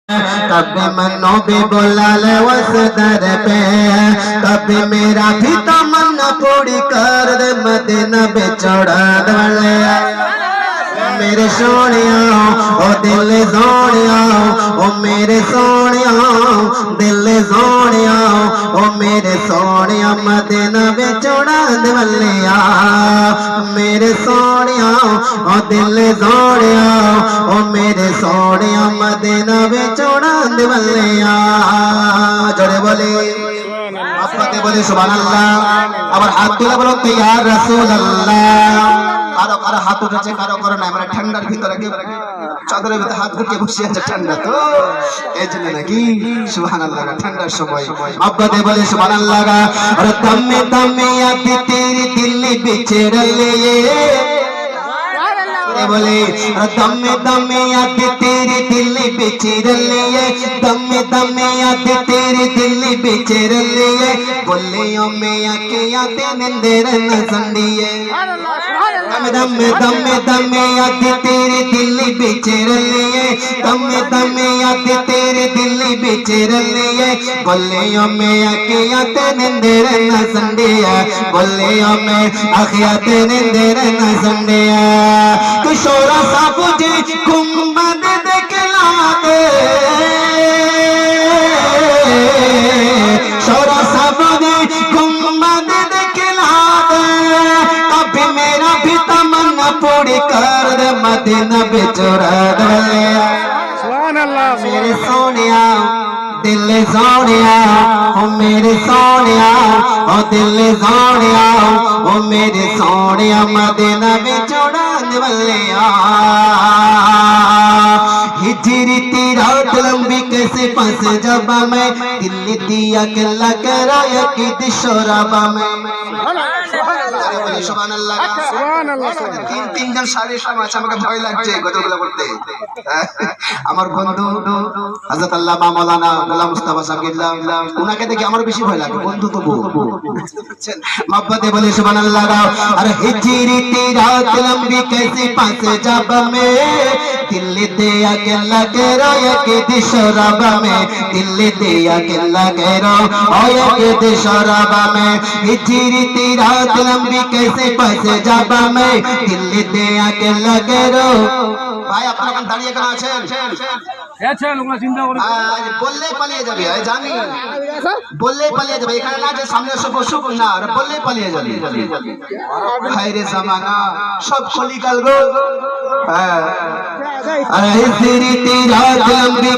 कभी मनो भी बुला ले उस दर पे, कभी मेरा भी तमन्ना पूरी कर दे, मदीना बेचौड़ा वाले मेरे सोनिया, ओ दिल सोनिया, ओ मेरे सोनिया, दिल सोनिया, ओ मेरे सोनिया, मदीना बेचौड़ा वालिया मेरे सोनिया, ओ दिल सोनिया, ओ मेरे सोनिया, मदीना बेचौड़ा वालिया जोड़े बोले आपके बोले सुभानाल्लाह। আবার হাত তুলে বলো ইয়া রাসূলুল্লাহ। কারো কারো হাত উঠেছে, কারো কারো নাই, মানে ঠান্ডার ভিতরে কেউ চাদরের ভিতরে হাত ঢুকিয়ে বসে আছে, ঠান্ডা তো এই জন্য নাকি সুবহানাল্লাহ। ঠান্ডার সময় আব্বাতে বলে সুবহানাল্লাহ। আর দমে দমে আতি তেরি দিল বিছড় লিয়ে बोले दमे दमे याद तेरे दिल बेचर लिए, दमे दमे याद तेरे दिल बेचर लिए, बोले ओ मैं आके याद निंदर न संडिए। दमे दमे दमे याद तेरे दिल बेचर लिए, दमे दमे याद तेरे दिल बेचर लिए, बोले ओ मैं आके याद निंदर न संडिए, बोले ओ मैं आके याद निंदर न संडिए। किशोरा साबुजी गुंबद देखला दे, शोरा साबुजी गुंबद देखला दे, कभी मेरा भी तमन्ना पूरी कर दे, मदीना बेचौड़ा वाले सुभान अल्लाह। मेरे सोनिया दिल सोनिया, ओ मेरे सोनिया, ओ दिल सोनिया, ओ मेरे सोनिया, मदीना बेचौड़ा वालिया। हिजरी की रात लंबी कैसे फंस जबा मैं, दिल दिया गला कराया कि दिशोराबा में সুবহানাল্লাহ সুবহানাল্লাহ। তিনজন সারি সময় আমাকে ভয় লাগছে গজলগুলো করতে। আমার বন্ধু হযরত আল্লামা মাওলানা গোলাম মুস্তাফা সাকিবুল্লাহ, উনাকে দেখে আমার বেশি ভয় লাগে, বন্ধু তো বুঝছেন মহব্বতে বলে সুবহানাল্লাহ। আর হিজরি की रात लंबी कैसे फंस जबा में, दिल दिया गला कराया कि दिशोराबा में, दिल दिया गला कराया कि दिशोराबा में, हिजरी की रात लंबी कैसे फंस जाबा में, दिल दिया गला करो। ভাই আপনারা কেন দাঁড়িয়ে কেন আছেন? আচ্ছা লোকরা চিন্তা করে বললেই পালিয়ে যাবে, জানি বললেই পালিয়ে যাবে, এখানে না যে সামনে এসে বসুক না, বললেই পালিয়ে যাবে। হায় রে জামানা সব কলিকাল গো। হ্যাঁ আরে হিজরি की रात लंबी